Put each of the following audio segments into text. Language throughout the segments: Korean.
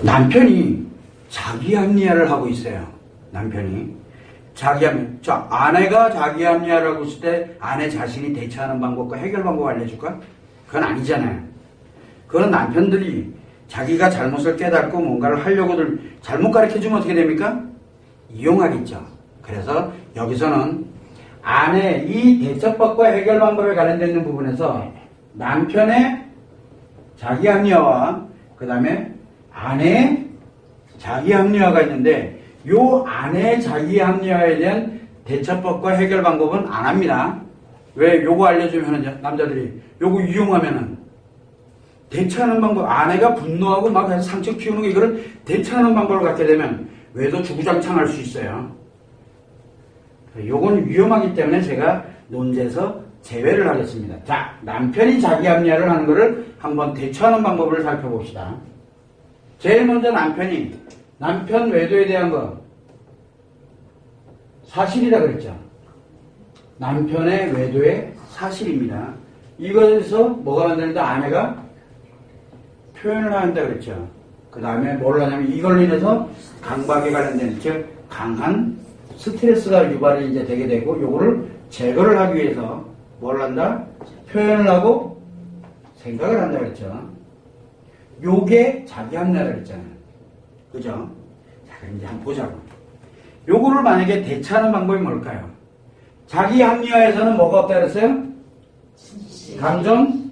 남편이 자기 합리화를 하고 있어요. 남편이 자기 합리화. 자, 아내가 자기 합리화를 하고 있을 때 아내 자신이 대처하는 방법과 해결 방법 알려줄까? 그건 아니잖아요. 그건 남편들이 자기가 잘못을 깨닫고 뭔가를 하려고들 잘못 가르쳐주면 어떻게 됩니까? 이용하겠죠. 그래서 여기서는 아내 이 대처법과 해결 방법에 관련되어 있는 부분에서 남편의 자기 합리화와 그 다음에 아내의 자기 합리화가 있는데 요 아내의 자기 합리화에 대한 대처법과 해결 방법은 안 합니다. 왜? 요거 알려주면 남자들이 요거 이용하면은 대처하는 방법, 아내가 분노하고 막 해서 상처 키우는 거 이거를 대처하는 방법을 갖게 되면 외도 주구장창 할 수 있어요. 요건 위험하기 때문에 제가 논제에서 제외를 하겠습니다. 자, 남편이 자기 합리화를 하는 거를 한번 대처하는 방법을 살펴봅시다. 제일 먼저 남편 외도에 대한 거 사실이라 그랬죠. 남편의 외도의 사실입니다. 이것에서 뭐가 만드는데 아내가 표현을 한다 그랬죠. 그 다음에 뭘 하냐면 이걸로 인해서 강박에 관련된 즉 강한 스트레스가 유발이 이제 되게 되고 요거를 제거를 하기 위해서 뭘 한다? 표현을 하고 생각을 한다 그랬죠. 요게 자기 합리화라 그랬잖아요. 그죠? 자, 그럼 이제 한번 보자고. 요거를 만약에 대처하는 방법이 뭘까요? 자기 합리화에서는 뭐가 없다 그랬어요? 감정?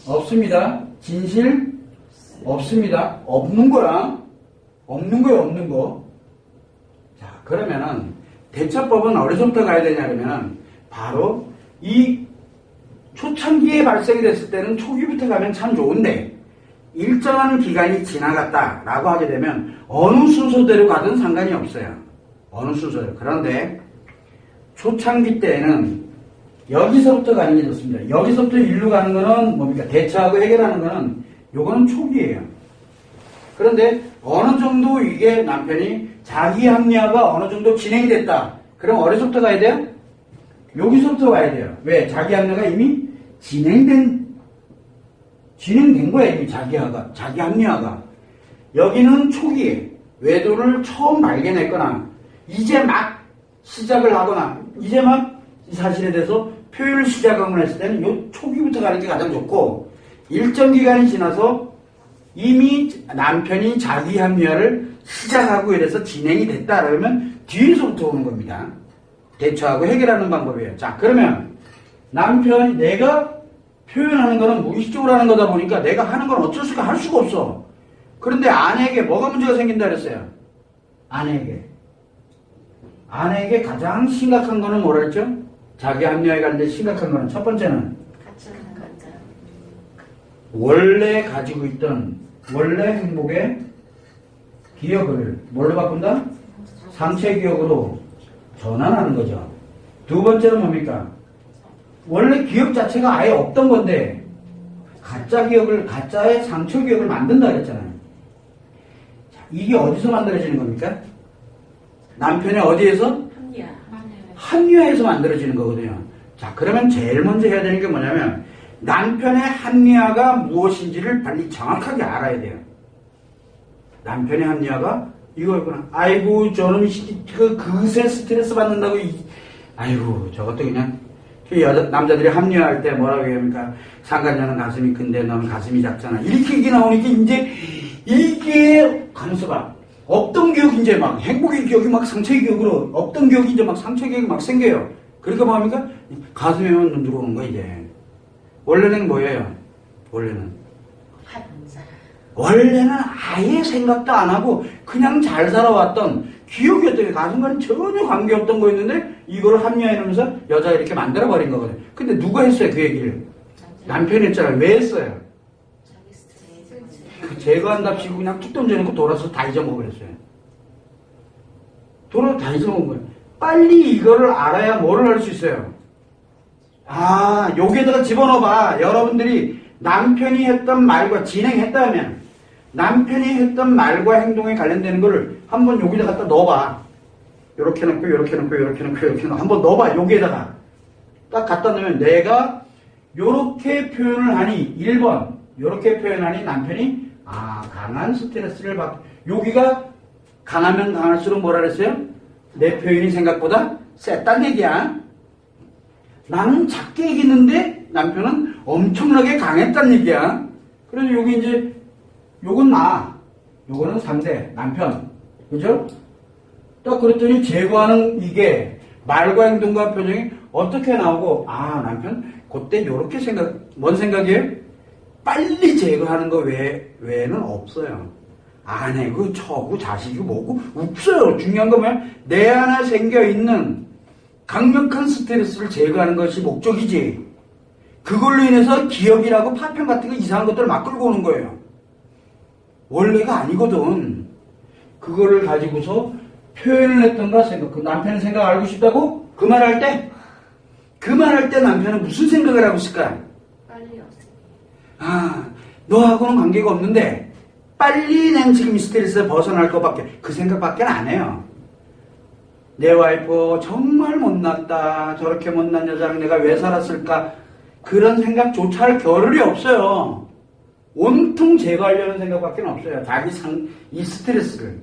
없습니다. 진실? 없습니다. 없는 거야. 없는 거예요, 없는 거. 자, 그러면은 대처법은 어디서부터 가야 되냐 그러면은 바로 이 초창기에 발생이 됐을 때는 초기부터 가면 참 좋은데 일정한 기간이 지나갔다라고 하게 되면 어느 순서대로 가든 상관이 없어요. 어느 순서대로. 그런데 초창기 때에는 여기서부터 가는 게 좋습니다. 여기서부터 일로 가는 거는 뭡니까? 대처하고 해결하는 거는 요거는 초기예요. 그런데 어느 정도 이게 남편이 자기 합리화가 어느 정도 진행이 됐다. 그럼 어디서부터 가야 돼요? 여기서부터 가야 돼요. 왜? 자기 합리화가 이미 진행된 거야, 이미 자기 합리화가. 여기는 초기에 외도를 처음 발견했거나, 이제 막 시작을 하거나, 이제 막 이 사실에 대해서 표현을 시작하거나 했을 때는 요 초기부터 가는 게 가장 좋고, 일정 기간이 지나서 이미 남편이 자기 합리화를 시작하고 이래서 진행이 됐다 그러면 뒤에서부터 오는 겁니다. 대처하고 해결하는 방법이에요. 자, 그러면 남편이 내가 표현하는 거는 무의식적으로 하는 거다 보니까 내가 하는 건 어쩔 수가 할 수가 없어. 그런데 아내에게 뭐가 문제가 생긴다 그랬어요? 아내에게 가장 심각한 거는 뭐라 그랬죠? 자기 합리화에 관련된 심각한 거는 첫 번째는 원래 가지고 있던 원래 행복의 기억을 뭘로 바꾼다? 상체 기억으로 전환하는 거죠. 두 번째는 뭡니까? 원래 기억 자체가 아예 없던 건데 가짜의 상처 기억을 만든다 그랬잖아요. 자, 이게 어디서 만들어지는 겁니까? 남편의 어디에서? 합리화에서 만들어지는 거거든요. 자, 그러면 제일 먼저 해야 되는 게 뭐냐면 남편의 합리화가 무엇인지를 빨리 정확하게 알아야 돼요. 남편의 합리화가 이거였구나. 아이고, 저놈이 그새 스트레스 받는다고, 아이고, 저것도 그냥, 남자들이 합리화할 때 뭐라고 합니까? 상간녀는 가슴이 큰데 너는 가슴이 작잖아. 이렇게 얘기 나오니까 이제, 이게, 가면서 봐. 없던 기억이 이제 막, 행복의 기억이 막 상처의 기억으로, 없던 기억이 이제 막 상처의 기억이 막 생겨요. 그러니까 뭐 합니까? 가슴에만 눈 들어오는 거야, 이제. 원래는 뭐예요? 원래는 아예 생각도 안 하고 그냥 잘 살아왔던 기억이었던 게 가슴과는 전혀 관계없던 거였는데 이걸 합리화해놓으면서 여자가 이렇게 만들어버린 거거든요. 근데 누가 했어요, 그 얘기를? 남편이 했잖아요. 왜 했어요? 그 제거한답시고 그냥 툭 던져놓고 돌아서 다 잊어먹어버렸어요. 돌아서 다 잊어먹은 거예요. 빨리 이거를 알아야 뭐를 할 수 있어요? 아, 여기에다가 집어넣어봐. 여러분들이 남편이 했던 말과 진행했다면 남편이 했던 말과 행동에 관련되는 거를 한번 여기다 갖다 넣어봐. 요렇게 넣고 요렇게 넣고 요렇게 넣고 요렇게 넣고 한번 넣어봐. 여기에다가 딱 갖다 넣으면 내가 요렇게 표현을 하니 1번 요렇게 표현하니 남편이 아, 강한 스트레스를 여기가 강하면 강할수록 뭐라 그랬어요? 내 표현이 생각보다 셌단 얘기야. 나는 작게 얘기했는데 남편은 엄청나게 강했단 얘기야. 그래서 여기 이제 요건 나, 요거는 상대, 남편. 그죠? 딱 그랬더니 제거하는 이게 말과 행동과 표정이 어떻게 나오고, 아, 남편 그때 요렇게 뭔 생각이에요? 빨리 제거하는 거 외에는 없어요. 아내고 저고 자식이고 뭐고 없어요. 중요한 건 뭐야? 내 안에 생겨있는 강력한 스트레스를 제거하는 것이 목적이지. 그걸로 인해서 기억이라고 파편 같은 거 이상한 것들을 막 끌고 오는 거예요. 원래가 아니거든. 그거를 가지고서 표현을 했던가 생각. 그 남편의 생각 알고 싶다고? 그 말 할 때 남편은 무슨 생각을 하고 있을까? 빨리 없어. 아, 너하고는 관계가 없는데 빨리 난 지금 이 스트레스에 벗어날 것밖에 그 생각밖에 안 해요. 내 와이프 정말 못났다. 저렇게 못난 여자랑 내가 왜 살았을까? 그런 생각조차 할 겨를이 없어요. 온통 제거하려는 생각밖에 없어요. 이 스트레스를.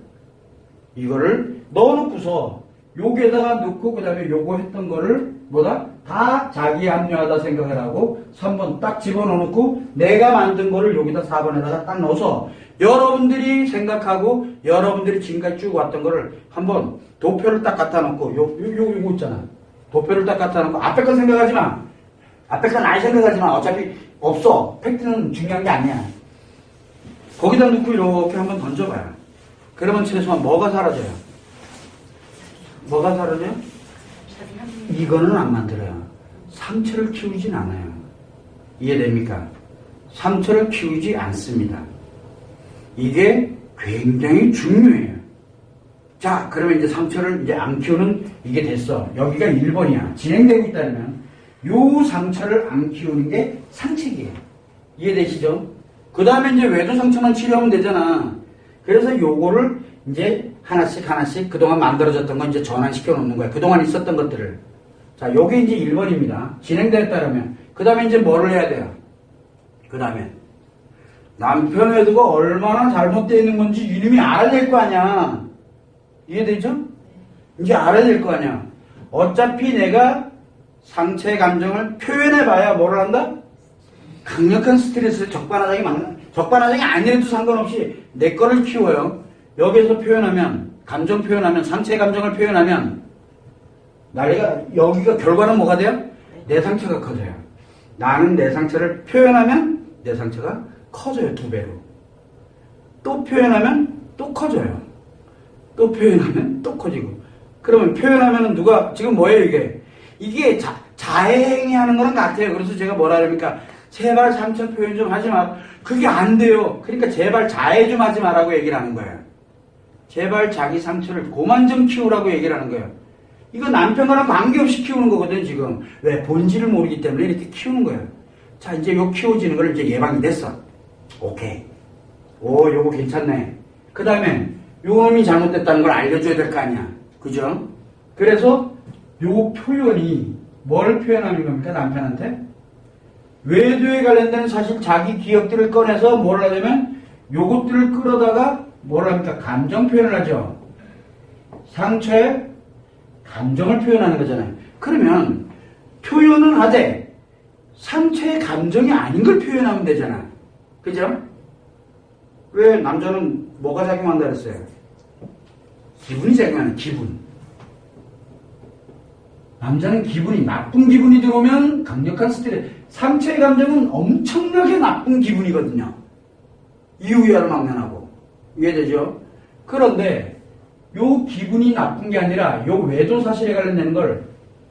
이거를 넣어놓고서 여기에다가 넣고 그 다음에 요거 했던 거를 다 자기 합리화하다 생각을 하고 3번 딱 집어넣고 내가 만든 거를 여기다 4번에다가 딱 넣어서 여러분들이 생각하고 여러분들이 지금까지 쭉 왔던 거를 한번 도표를 딱 갖다 놓고 요거 있잖아. 도표를 딱 갖다 놓고 앞에 건 생각하지 마. 앞에 건 아예 생각하지 마. 어차피 없어. 팩트는 중요한 게 아니야. 거기다 놓고 이렇게 한번 던져봐요. 그러면 최소한 뭐가 사라져요? 뭐가 사라져요? 이거는 안 만들어요. 상처를 키우진 않아요. 이해됩니까? 상처를 키우지 않습니다. 이게 굉장히 중요해요. 자, 그러면 이제 상처를 이제 안 키우는 이게 됐어. 여기가 1번이야. 진행되고 있다면 요 상처를 안 키우는 게 상책이에요. 이해되시죠? 그 다음에 이제 외도 상처만 치료하면 되잖아. 그래서 요거를 이제 하나씩 그동안 만들어졌던 건 이제 전환시켜 놓는 거야. 그동안 있었던 것들을. 자, 요게 이제 1번입니다. 진행됐다면. 그 다음에 이제 뭐를 해야 돼요? 그 다음에 남편 외도가 얼마나 잘못되어 있는 건지 이놈이 알아야 될 거 아니야. 이해되죠? 이제 알아야 될 거 아니야. 어차피 내가 상처의 감정을 표현해봐야 뭐를 한다? 강력한 스트레스 적반하장이 아니라도 상관없이 내 거를 키워요. 여기서 표현하면, 감정 표현하면, 상처의 감정을 표현하면 여기가 결과는 뭐가 돼요? 내 상처가 커져요. 나는 내 상처를 표현하면 내 상처가 커져요. 2배로. 또 표현하면 또 커져요. 또 표현하면 또 커지고. 그러면 표현하면은 지금 뭐예요 이게? 이게 자해행위 하는 거랑 같아요. 그래서 제가 뭐라 그럽니까? 제발 상처 표현 좀 하지 마. 그게 안 돼요. 그러니까 제발 자해 좀 하지 마라고 얘기를 하는 거예요. 제발 자기 상처를 그만 좀 키우라고 얘기를 하는 거예요. 이거 남편과는 관계없이 키우는 거거든, 지금. 왜? 본질을 모르기 때문에 이렇게 키우는 거예요. 자, 이제 요 키워지는 걸 이제 예방이 됐어. 오케이. 요거 괜찮네. 그 다음에 요 놈이 잘못됐다는 걸 알려줘야 될 거 아니야. 그죠? 그래서 요 표현이 뭘 표현하는 겁니까, 남편한테? 외도에 관련된 사실 자기 기억들을 꺼내서 뭘 하냐면 요것들을 끌어다가 뭘 합니까? 감정 표현을 하죠. 상처에 감정을 표현하는 거잖아요. 그러면 표현은 하되 상처의 감정이 아닌 걸 표현하면 되잖아. 그죠? 왜 남자는 뭐가 작용한다 그랬어요? 기분이 작용하는 기분. 남자는 나쁜 기분이 들어오면 강력한 스트레스. 상처의 감정은 엄청나게 나쁜 기분이거든요. 이유야를 막론하고. 이해되죠? 그런데 요 기분이 나쁜 게 아니라 요 외도 사실에 관련된 걸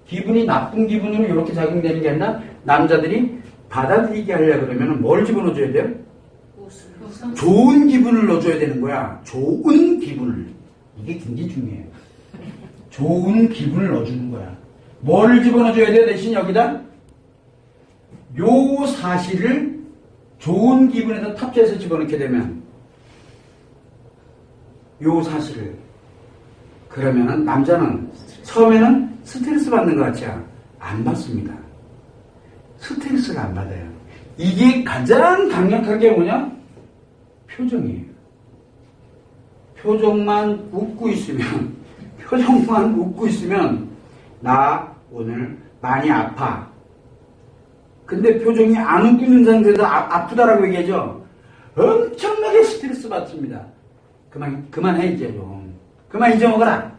기분이 나쁜 기분으로 이렇게 작용되는 게 아니라 남자들이 받아들이게 하려고 그러면 뭘 집어넣어줘야 돼요? 좋은 기분을 넣어줘야 되는 거야. 좋은 기분을. 이게 굉장히 중요해요. 좋은 기분을 넣어주는 거야. 뭘 집어넣어줘야 돼요? 대신 여기다 요 사실을 좋은 기분에서 탑재해서 집어넣게 되면 요 사실을 그러면은 남자는 처음에는 스트레스 받는 것 같지요? 안 받습니다. 스트레스를 안 받아요. 이게 가장 강력한 게 뭐냐? 표정이에요. 표정만 웃고 있으면, 표정만 웃고 있으면, 나 오늘 많이 아파. 근데 표정이 안 웃고 있는 상태에서 아프다라고 얘기하죠. 엄청나게 스트레스 받습니다. 그만해, 이제 좀. 그만 잊어먹어라.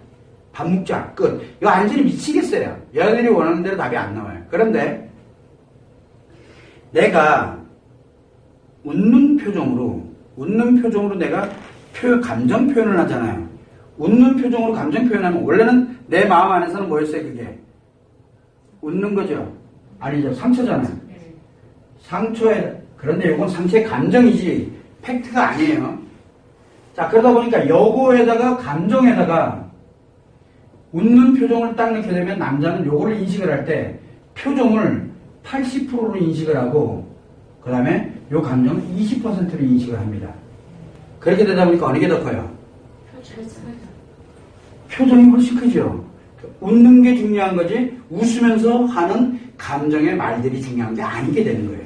밥 먹자. 끝. 이거 완전히 미치겠어요. 여자들이 원하는 대로 답이 안 나와요. 그런데, 내가 웃는 표정으로 내가 감정 표현을 하잖아요. 웃는 표정으로 감정 표현하면, 원래는 내 마음 안에서는 뭐였어요, 그게? 웃는 거죠. 아니죠. 상처잖아요. 그런데 이건 상처의 감정이지, 팩트가 아니에요. 자, 그러다 보니까 요거에다가, 감정에다가, 웃는 표정을 딱 넣게 되면 남자는 요거를 인식을 할 때, 표정을 80%로 인식을 하고, 그 다음에 요 감정을 20%로 인식을 합니다. 그렇게 되다 보니까 어느 게 더 커요? 표정이 훨씬 크죠. 웃는 게 중요한 거지 웃으면서 하는 감정의 말들이 중요한 게 아니게 되는 거예요.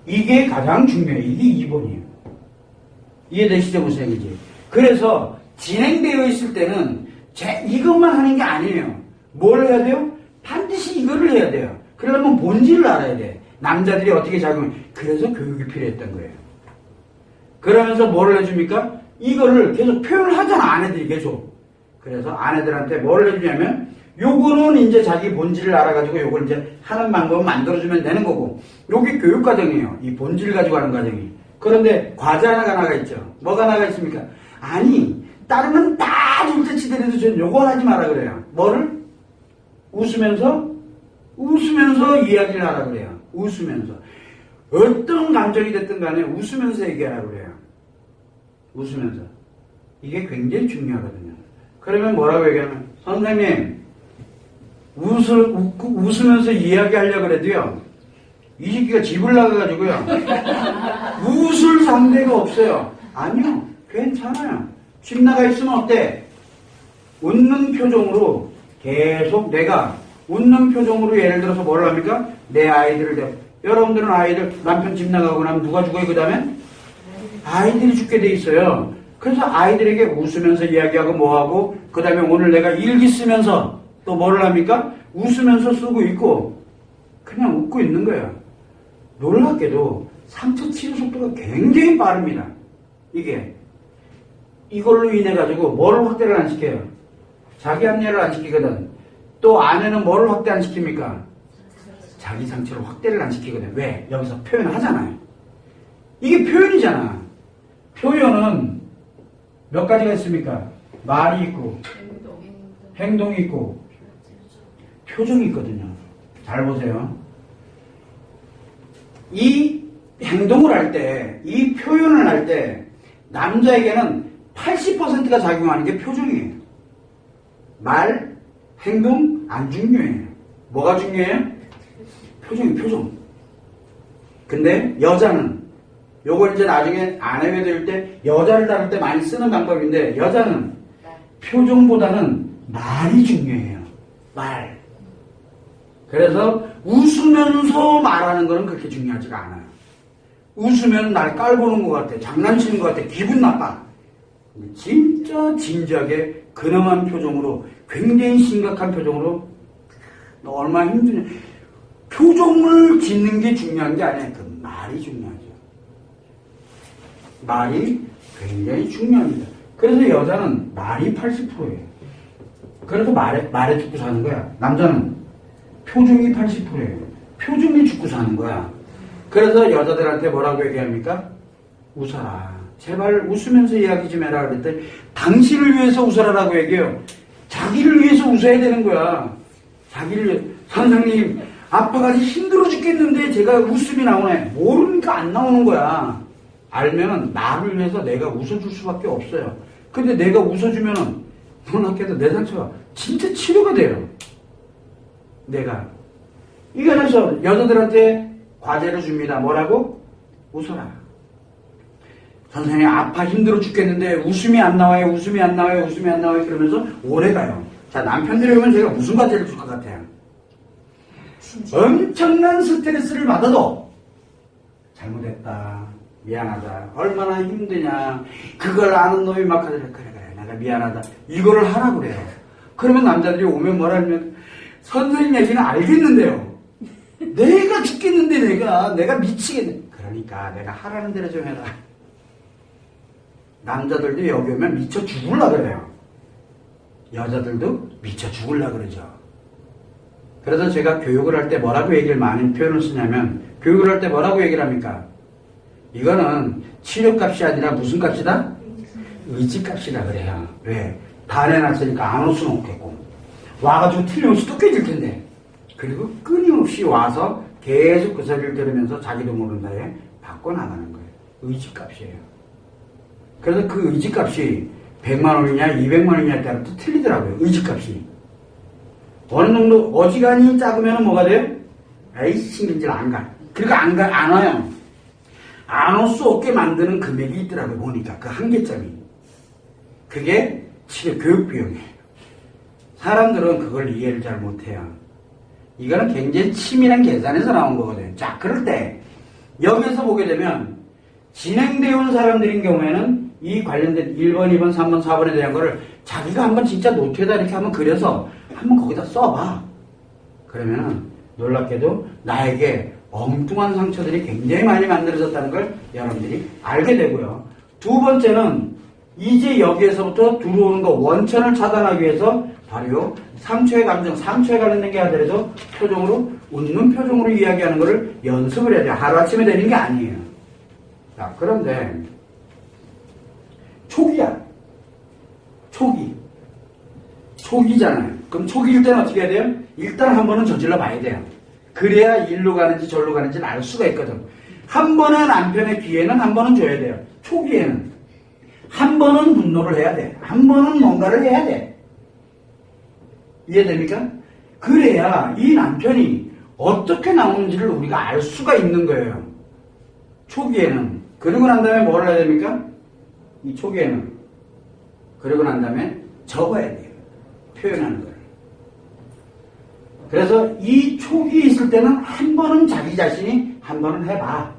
이게 가장 중요해요. 이게 2번이에요. 이해되시죠, 무생이지? 그래서 진행되어 있을 때는 이것만 하는 게 아니에요. 뭘 해야 돼요? 반드시 이거를 해야 돼요. 그러려면 본질을 알아야 돼. 남자들이 어떻게 작용해. 그래서 교육이 필요했던 거예요. 그러면서 뭐를 해줍니까? 이거를 계속 표현을 하잖아, 아내들이 계속. 그래서 아내들한테 뭘 해주냐면, 요거는 이제 자기 본질을 알아가지고 요걸 이제 하는 방법을 만들어주면 되는 거고, 요게 교육과정이에요. 이 본질을 가지고 하는 과정이. 그런데 과제 하나가 나가 있죠. 뭐가 나가 있습니까? 아니, 다른 건 다 둘째치더라도 저는 요걸 하지 마라 그래요. 뭐를? 웃으면서 이야기를 하라 그래요. 웃으면서. 어떤 감정이 됐든 간에 웃으면서 얘기하라 그래요. 웃으면서. 이게 굉장히 중요하거든요. 그러면 뭐라고 얘기하면, 선생님, 웃으면서 이야기하려고 그래도요, 이 새끼가 집을 나가가지고요, 웃을 상대가 없어요. 아니요, 괜찮아요. 집 나가 있으면 어때? 웃는 표정으로 계속 내가 웃는 표정으로 예를 들어서 뭐를 합니까? 내 아이들을 여러분들은 아이들 남편 집 나가고 나면 누가 죽어요? 그 다음에? 아이들이 죽게 돼 있어요. 그래서 아이들에게 웃으면서 이야기하고 뭐하고 그 다음에 오늘 내가 일기 쓰면서 또 뭐를 합니까? 웃으면서 쓰고 있고 그냥 웃고 있는 거예요. 놀랍게도 상처 치료 속도가 굉장히 빠릅니다. 이걸로 인해 가지고 뭐를 확대를 안 시켜요? 자기 합리화를 안 시키거든. 또 아내는 뭐를 확대 안 시킵니까? 자기 상처를 확대를 안 시키거든. 왜? 여기서 표현을 하잖아요. 이게 표현이잖아. 표현은 몇 가지가 있습니까? 말이 있고 행동이 있고 표정이 있거든요. 잘 보세요. 이 행동을 할 때, 이 표현을 할 때 남자에게는 80%가 작용하는 게 표정이에요. 말, 행동 안 중요해요. 뭐가 중요해요? 표정. 근데 여자는 요걸 이제 나중에 아내가 될 때 여자를 다룰 때 많이 쓰는 방법인데 여자는 표정보다는 말이 중요해요. 말. 그래서 웃으면서 말하는 거는 그렇게 중요하지가 않아요. 웃으면 날 깔보는 것 같아. 장난치는 것 같아. 기분 나빠. 진짜 진지하게 근엄한 표정으로 굉장히 심각한 표정으로 너 얼마나 힘드냐. 표정을 짓는 게 중요한 게 아니야. 그 말이 중요하죠. 말이 굉장히 중요합니다. 그래서 여자는 말이 80%예요. 그래서 말에 죽고 사는 거야. 남자는 표정이 80%예요. 표정이 죽고 사는 거야. 그래서 여자들한테 뭐라고 얘기합니까? 웃어라. 제발 웃으면서 이야기 좀 해라 그랬더니 당신을 위해서 웃어라라고 얘기해요. 자기를 위해서 웃어야 되는 거야. 자기를 위해서. 선생님 아파가지고 힘들어 죽겠는데 제가 웃음이 나오네. 모르니까 안 나오는 거야. 알면은 나를 위해서 내가 웃어줄 수밖에 없어요. 근데 내가 웃어주면은 놀랍게도 내 상처가 진짜 치료가 돼요. 내가. 이거에서 여자들한테 과제를 줍니다. 뭐라고? 웃어라. 선생님 아파 힘들어 죽겠는데 웃음이 안 나와요. 그러면서 오래 가요. 자, 남편들이 오면 제가 무슨 과제를 줄 것 같아요? 엄청난 스트레스를 받아도 잘못했다. 미안하다. 얼마나 힘드냐. 그걸 아는 놈이 막 하더래. 그래, 내가 미안하다. 이거를 하라 그래요. 그러면 남자들이 오면 뭐라 하면, 선생님 얘기는 알겠는데요. 내가 죽겠는데 내가 미치겠네. 그러니까 내가 하라는 대로 좀 해라. 남자들도 여기 오면 미쳐 죽을라 그래요. 여자들도 미쳐 죽을라 그러죠. 그래서 제가 교육을 할 때 뭐라고 얘기를 많이 표현을 쓰냐면, 교육을 할 때 뭐라고 얘기를 합니까? 이거는 치료값이 아니라 무슨 값이다? 의지값이라 그래요. 왜? 다 내놨으니까 안 올 수는 없겠고, 와가지고 틀림없이 또 깨질 텐데, 그리고 끊임없이 와서 계속 그 소리를 들으면서 자기도 모르는 사이에 바꿔나가는 거예요. 의지값이에요. 그래서 그 의지값이 100만 원이냐 200만 원이냐에 따라 또 틀리더라고요. 의지값이. 어느 정도 어지간히 작으면 뭐가 돼요? 에이, 신경질 안 가. 그러니까 안 와요. 안 올 수 없게 만드는 금액이 있더라고요. 보니까 그 한계점이. 그게 치료 교육 비용이에요. 사람들은 그걸 이해를 잘 못해요. 이거는 굉장히 치밀한 계산에서 나온 거거든요. 자, 그럴 때 여기서 보게 되면 진행되어 온 사람들인 경우에는 이 관련된 1번, 2번, 3번, 4번에 대한 거를 자기가 한번 진짜 노트에다 이렇게 한번 그려서 한번 거기다 써봐. 그러면은 놀랍게도 나에게 엉뚱한 상처들이 굉장히 많이 만들어졌다는 걸 여러분들이 알게 되고요. 두 번째는 이제 여기에서부터 들어오는 거 원천을 차단하기 위해서 바로 상처의 감정, 상처에 관련된 게 하더라도 표정으로, 웃는 표정으로 이야기하는 거를 연습을 해야 돼요. 하루아침에 되는 게 아니에요. 자, 그런데 초기야. 초기잖아요. 그럼 초기일 때는 어떻게 해야 돼요? 일단 한 번은 저질러 봐야 돼요. 그래야 일로 가는지 절로 가는지는 알 수가 있거든. 한 번은 남편의 기회는 한 번은 줘야 돼요. 초기에는. 한 번은 분노를 해야 돼. 한 번은 뭔가를 해야 돼. 이해됩니까? 그래야 이 남편이 어떻게 나오는지를 우리가 알 수가 있는 거예요. 초기에는. 그러고 난 다음에 뭘 해야 됩니까? 이 초기에는. 그러고 난 다음에 적어야 돼요. 표현하는 걸. 그래서 이 초기에 있을 때는 한 번은 자기 자신이 한 번은 해봐.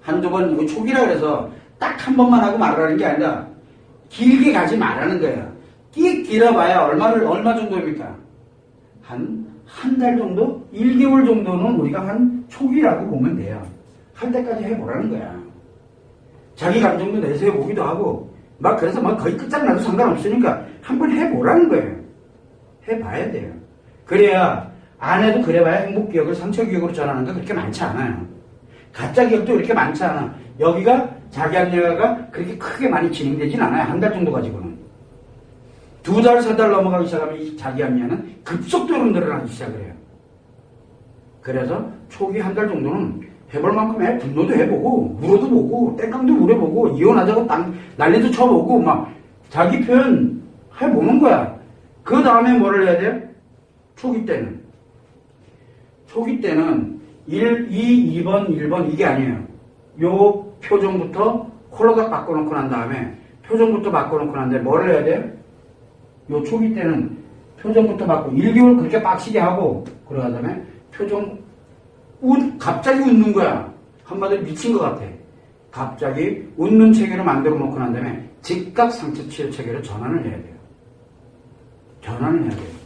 한두 번, 이거 초기라 그래서 딱 한 번만 하고 말하는 게 아니라 길게 가지 말라는 거예요. 길어봐야 얼마 정도입니까? 한 달 정도? 1개월 정도는 우리가 한 초기라고 보면 돼요. 할 때까지 해보라는 거야. 자기 감정도 내세워 보기도 하고, 그래서 거의 끝장나도 상관없으니까 한번 해보라는 거예요. 해봐야 돼요. 그래야, 안 해도 그래봐야 행복기억을 상처기억으로 전하는 거 그렇게 많지 않아요. 가짜기억도 그렇게 많지 않아. 여기가 자기 합리화가 그렇게 크게 많이 진행되진 않아요. 한 달 정도 가지고는. 2달, 3달 넘어가기 시작하면 이 자기 합리화는 급속도로 늘어나기 시작을 해요. 그래서 초기 한 달 정도는 해볼 만큼 해. 분노도 해보고, 물어도 보고, 땡깡도 물어보고, 이혼하자고 난리도 쳐보고, 자기 표현 해보는 거야. 그 다음에 뭐를 해야 돼요? 초기 때는 1, 2, 2번, 1번 이게 아니에요. 요 표정부터 홀로닥 바꿔놓고 난 다음에 표정부터 바꿔놓고 난 다음에 뭐를 해야 돼요? 요 초기 때는 표정부터 바꾸고 1개월 그렇게 빡시게 하고 그러다 다음에 표정 갑자기 웃는 거야. 한마디로 미친 것 같아. 갑자기 웃는 체계로 만들어 놓고 난 다음에 즉각 상처 치료 체계로 전환을 해야 돼요. 전환을 해야 돼요.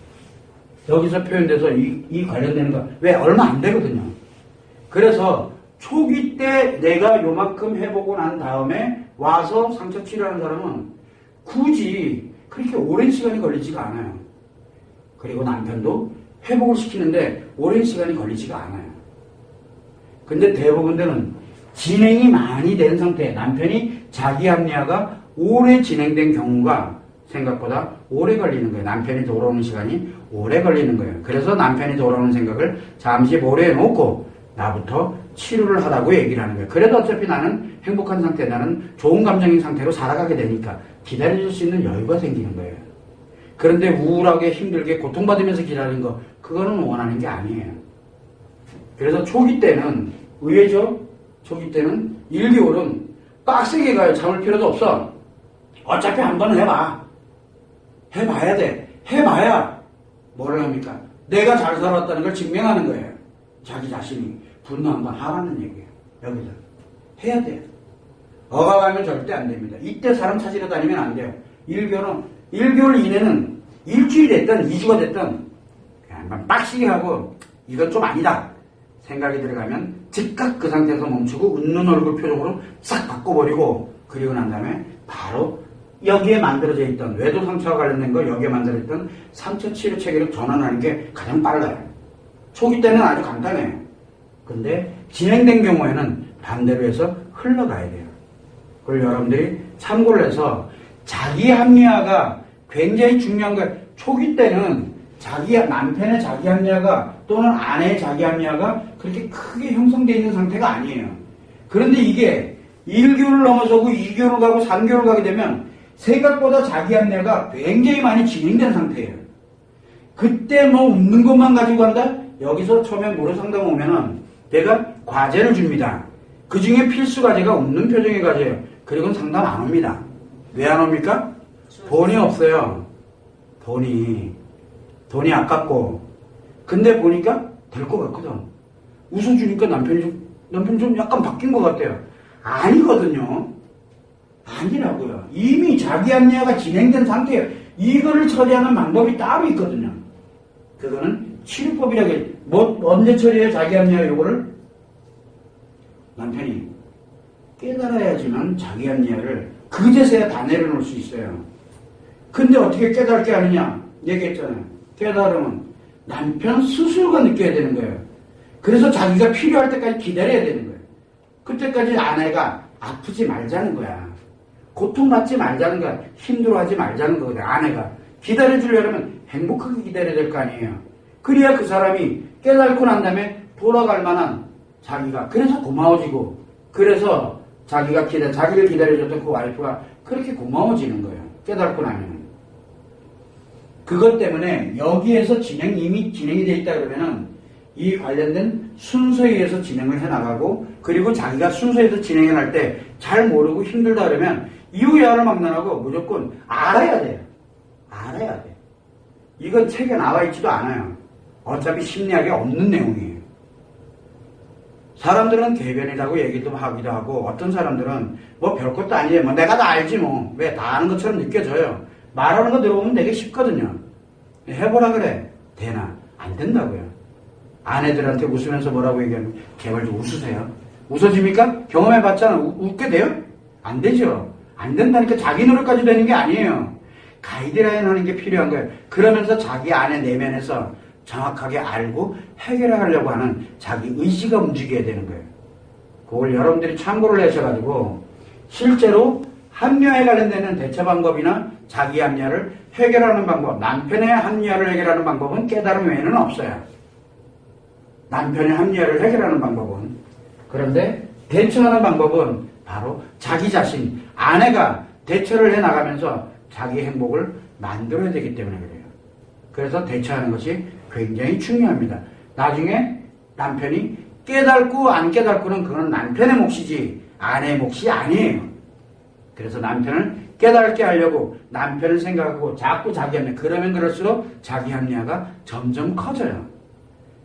여기서 표현돼서 이 관련되는 거 왜 얼마 안 되거든요. 그래서 초기 때 내가 요만큼 해보고 난 다음에 와서 상처 치료하는 사람은 굳이 그렇게 오랜 시간이 걸리지가 않아요. 그리고 남편도 회복을 시키는데 오랜 시간이 걸리지가 않아요. 근데 대부분들은 진행이 많이 된 상태, 남편이 자기 합리화가 오래 진행된 경우가 생각보다 오래 걸리는 거예요. 남편이 돌아오는 시간이 오래 걸리는 거예요. 그래서 남편이 돌아오는 생각을 잠시 모래에 놓고 나부터 치료를 하라고 얘기를 하는 거예요. 그래도 어차피 나는 행복한 상태, 나는 좋은 감정인 상태로 살아가게 되니까 기다려줄 수 있는 여유가 생기는 거예요. 그런데 우울하게 힘들게 고통받으면서 기다리는 거, 그거는 원하는 게 아니에요. 그래서 초기 때는 의외죠. 초기 때는 1개월은 빡세게 가요. 참을 필요도 없어. 어차피 한 번은 해봐야 돼. 해봐야 뭐를 합니까? 내가 잘 살았다는 걸 증명하는 거예요. 자기 자신이 분노 한번 하라는 얘기예요. 여기서 해야 돼요. 억압하면 절대 안 됩니다. 이때 사람 찾으러 다니면 안 돼요. 1개월 이내는 일주일이 됐든 2주가 됐든 그냥 빡시게 하고 이건 좀 아니다 생각이 들어가면 즉각 그 상태에서 멈추고 웃는 얼굴 표정으로 싹 바꿔버리고, 그리고 난 다음에 바로 여기에 만들어져 있던 외도 상처와 관련된 거 여기에 만들어져 있던 상처 치료 체계로 전환하는 게 가장 빨라요. 초기 때는 아주 간단해요. 근데 진행된 경우에는 반대로 해서 흘러가야 돼요. 그걸 여러분들이 참고를 해서 자기 합리화가 굉장히 중요한 거예요. 초기 때는 남편의 자기 합리화가 또는 아내의 자기 합리화가 그렇게 크게 형성되어 있는 상태가 아니에요. 그런데 이게 1개월을 넘어서고 2개월 가고 3개월 가게 되면 생각보다 자기 합리화가 굉장히 많이 진행된 상태예요. 그때 뭐 웃는 것만 가지고 간다? 여기서 처음에 무료 상담 오면은 내가 과제를 줍니다. 그 중에 필수 과제가 웃는 표정의 과제예요. 그리고는 상담 안 옵니다. 왜 안 옵니까? 돈이 없어요. 돈이 아깝고. 근데 보니까 될 것 같거든. 웃어주니까 남편이 좀 약간 바뀐 것 같아요. 아니거든요. 아니라고요. 이미 자기 합리화가 진행된 상태예요. 이거를 처리하는 방법이 따로 있거든요. 그거는 치료법이라고 해요. 언제 처리해요? 자기 합리화 요거를? 남편이 깨달아야지만 자기 합리화를 그제서야 다 내려놓을 수 있어요. 근데 어떻게 깨닫게 하느냐? 얘기했잖아요. 깨달으면 남편 스스로가 느껴야 되는 거예요. 그래서 자기가 필요할 때까지 기다려야 되는 거예요. 그때까지 아내가 아프지 말자는 거야. 고통받지 말자는 거야. 힘들어하지 말자는 거거든. 아내가 기다려주려면 행복하게 기다려야 될 거 아니에요. 그래야 그 사람이 깨닫고 난 다음에 돌아갈 만한 자기가 그래서 고마워지고, 그래서 자기를 기다려줬던 그 와이프가 그렇게 고마워지는 거예요. 깨닫고 나면. 그것 때문에 여기에서 이미 진행이 되어 있다 그러면은 이 관련된 순서에 의해서 진행을 해나가고, 그리고 자기가 순서에서 진행을 할 때 잘 모르고 힘들다 그러면 이유야를 막론하고 무조건 알아야 돼요. 알아야 돼. 이건 책에 나와 있지도 않아요. 어차피 심리학에 없는 내용이에요. 사람들은 개변이라고 얘기도 하기도 하고, 어떤 사람들은 뭐 별것도 아니에요. 뭐 내가 다 알지 뭐. 왜 다 아는 것처럼 느껴져요. 말하는 거 들어보면 되게 쉽거든요. 해보라 그래. 되나? 안 된다고요. 아내들한테 웃으면서 뭐라고 얘기하면 제발 좀 웃으세요. 웃어집니까? 경험해봤잖아. 웃게 돼요? 안 되죠. 안 된다니까. 자기 노력까지 되는 게 아니에요. 가이드라인 하는 게 필요한 거예요. 그러면서 자기 안에 내면에서 정확하게 알고 해결하려고 하는 자기 의지가 움직여야 되는 거예요. 그걸 여러분들이 참고를 하셔가지고 실제로 합리화에 관련되는 대처 방법이나 자기 합리화를 해결하는 방법, 남편의 합리화를 해결하는 방법은 깨달음 외에는 없어요. 남편의 합리화를 해결하는 방법은. 그런데 대처하는 방법은 바로 자기 자신, 아내가 대처를 해나가면서 자기 행복을 만들어야 되기 때문에 그래요. 그래서 대처하는 것이 굉장히 중요합니다. 나중에 남편이 깨닫고 안 깨닫고는 그건 남편의 몫이지 아내의 몫이 아니에요. 그래서 남편을 깨닫게 하려고 남편을 생각하고 자꾸 자기 합리화, 그러면 그럴수록 자기 합리화가 점점 커져요.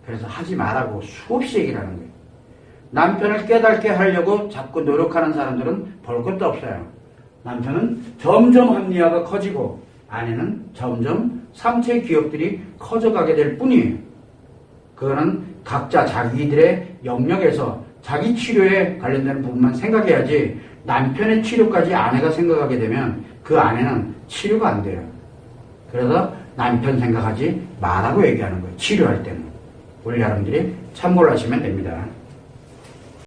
그래서 하지 말라고 수없이 얘기를 하는 거예요. 남편을 깨닫게 하려고 자꾸 노력하는 사람들은 볼 것도 없어요. 남편은 점점 합리화가 커지고 아내는 점점 상처의 기억들이 커져가게 될 뿐이에요. 그거는 각자 자기들의 영역에서 자기 치료에 관련되는 부분만 생각해야지, 남편의 치료까지 아내가 생각하게 되면 그 아내는 치료가 안 돼요. 그래서 남편 생각하지 말라고 얘기하는 거예요. 치료할 때는. 우리 여러분들이 참고를 하시면 됩니다.